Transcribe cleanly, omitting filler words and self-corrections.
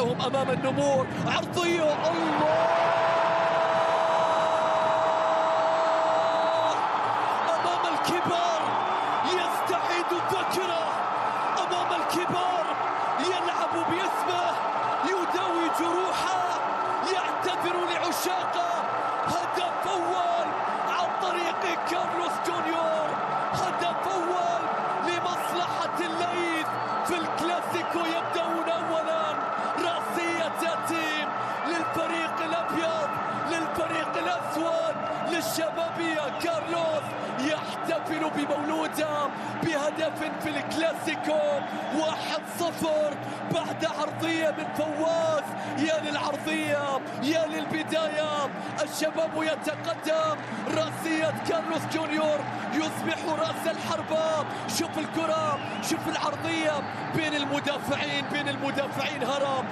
يضعهم أمام النمور. عرضية، الله! أمام الكبار يستعيد الذاكرة، أمام الكبار يلعب باسمه، يداوي جروحه، يعتذر لعشاقه. هدف أول عن طريق كارلوس جونيور، هدف أول لمصلحة الليث في الكلاسيكو. يبدأون أولا، رأسية تأتي للفريق الأبيض، للفريق الأسود، للشبابية. كارلوس يحتفل بمولوده بهدف في الكلاسيكو 1-0 بعد عرضية من فواز. يا للعرضية، يا للبداية. الشباب يتقدم، رأسية كارلوس جونيور يصبح رأس الحربة. شوف الكرة، شوف العرضية بين المدافعين، هرم